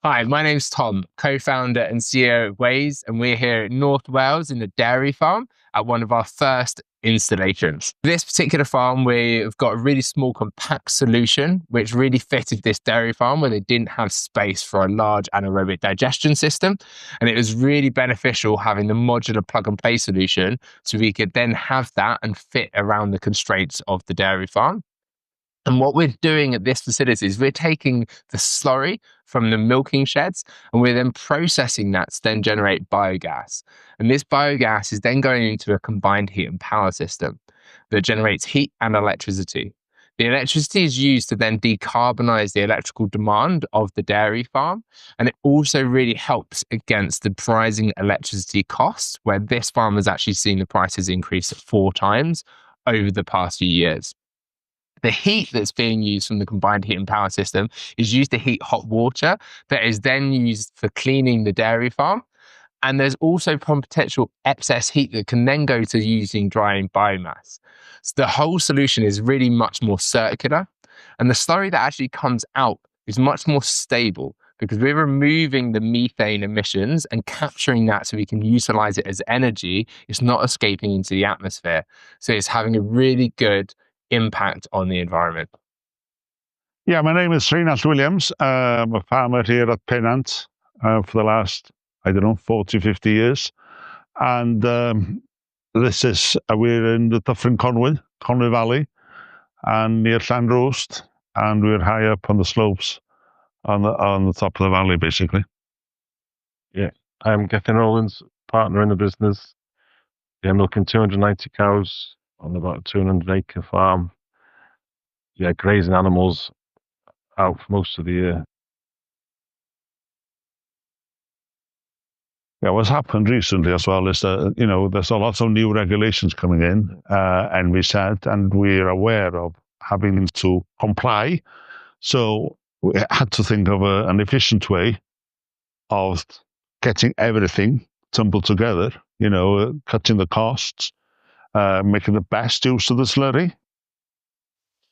Hi, my name's Tom, co-founder and CEO of Waze, and we're here at North Wales in the dairy farm at one of our first installations. This particular farm, we've got a really small compact solution, which really fitted this dairy farm where they didn't have space for a large anaerobic digestion system. And it was really beneficial having the modular plug and play solution so we could then have that and fit around the constraints of the dairy farm. And what we're doing at this facility is we're taking the slurry from the milking sheds and we're then processing that to then generate biogas. And this biogas is then going into a combined heat and power system that generates heat and electricity. The electricity is used to then decarbonize the electrical demand of the dairy farm. And it also really helps against the rising electricity costs, where this farm has actually seen the prices increase 4 times over the past few years. The heat that's being used from the combined heat and power system is used to heat hot water that is then used for cleaning the dairy farm. And there's also potential excess heat that can then go to using drying biomass. So the whole solution is really much more circular. And the slurry that actually comes out is much more stable because we're removing the methane emissions and capturing that so we can utilize it as energy. It's not escaping into the atmosphere. So it's having a really good impact on the environment. Yeah, my name is Rheinald Williams. I'm a farmer here at Pennant for the last, 40, 50 years. And we're in the Dyffryn Conwy Valley, and near Llanrwst, and we're high up on the slopes on the top of the valley, basically. Yeah, I'm Gethin Rowlands, partner in the business. Yeah, I'm milking 290 cows on about a 200-acre farm. Yeah, grazing animals out for most of the year. Yeah, what's happened recently as well is that, there's a lot of new regulations coming in, and we're aware of having to comply. So we had to think of an efficient way of getting everything tumbled together, cutting the costs, making the best use of the slurry.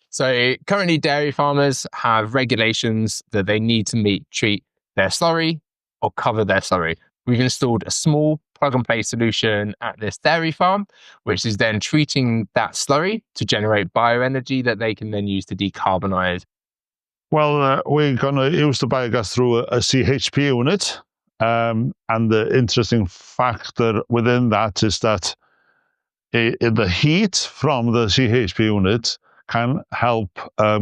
So currently dairy farmers have regulations that they need to treat their slurry or cover their slurry. We've installed a small plug and play solution at this dairy farm, which is then treating that slurry to generate bioenergy that they can then use to decarbonize. Well, we're going to use the biogas through a CHP unit. And the interesting factor within that is that the heat from the CHP unit can help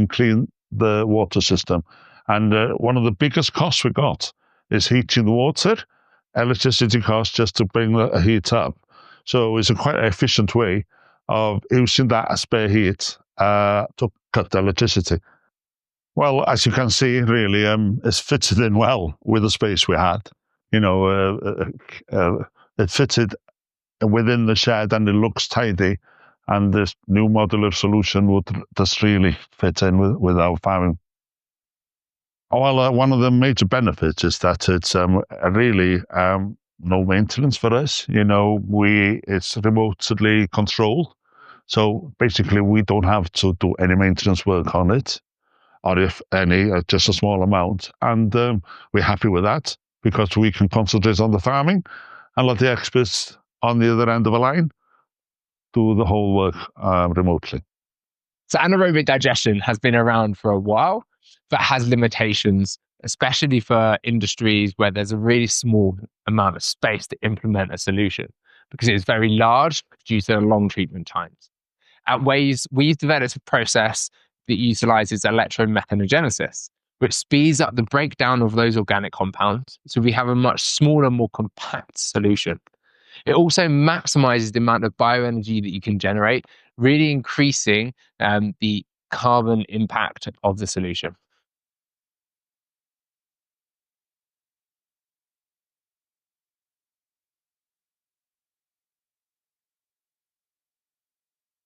clean the water system. And one of the biggest costs we got is heating the water, electricity costs just to bring the heat up. So it's a quite efficient way of using that as spare heat to cut the electricity. Well, as you can see, really, it's fitted in well with the space we had. It fitted within the shed and it looks tidy. And this new modular solution would just really fit in with our farming. Well, one of the major benefits is that it's really no maintenance for us. It's remotely controlled. So basically, we don't have to do any maintenance work on it, or if any, just a small amount. And we're happy with that because we can concentrate on the farming and let the experts on the other end of the line do the whole work remotely. So anaerobic digestion has been around for a while, but has limitations, especially for industries where there's a really small amount of space to implement a solution because it's very large due to the long treatment times. At Waze, we've developed a process that utilizes electromethanogenesis, which speeds up the breakdown of those organic compounds. So we have a much smaller, more compact solution. It also maximizes the amount of bioenergy that you can generate, really increasing the carbon impact of the solution.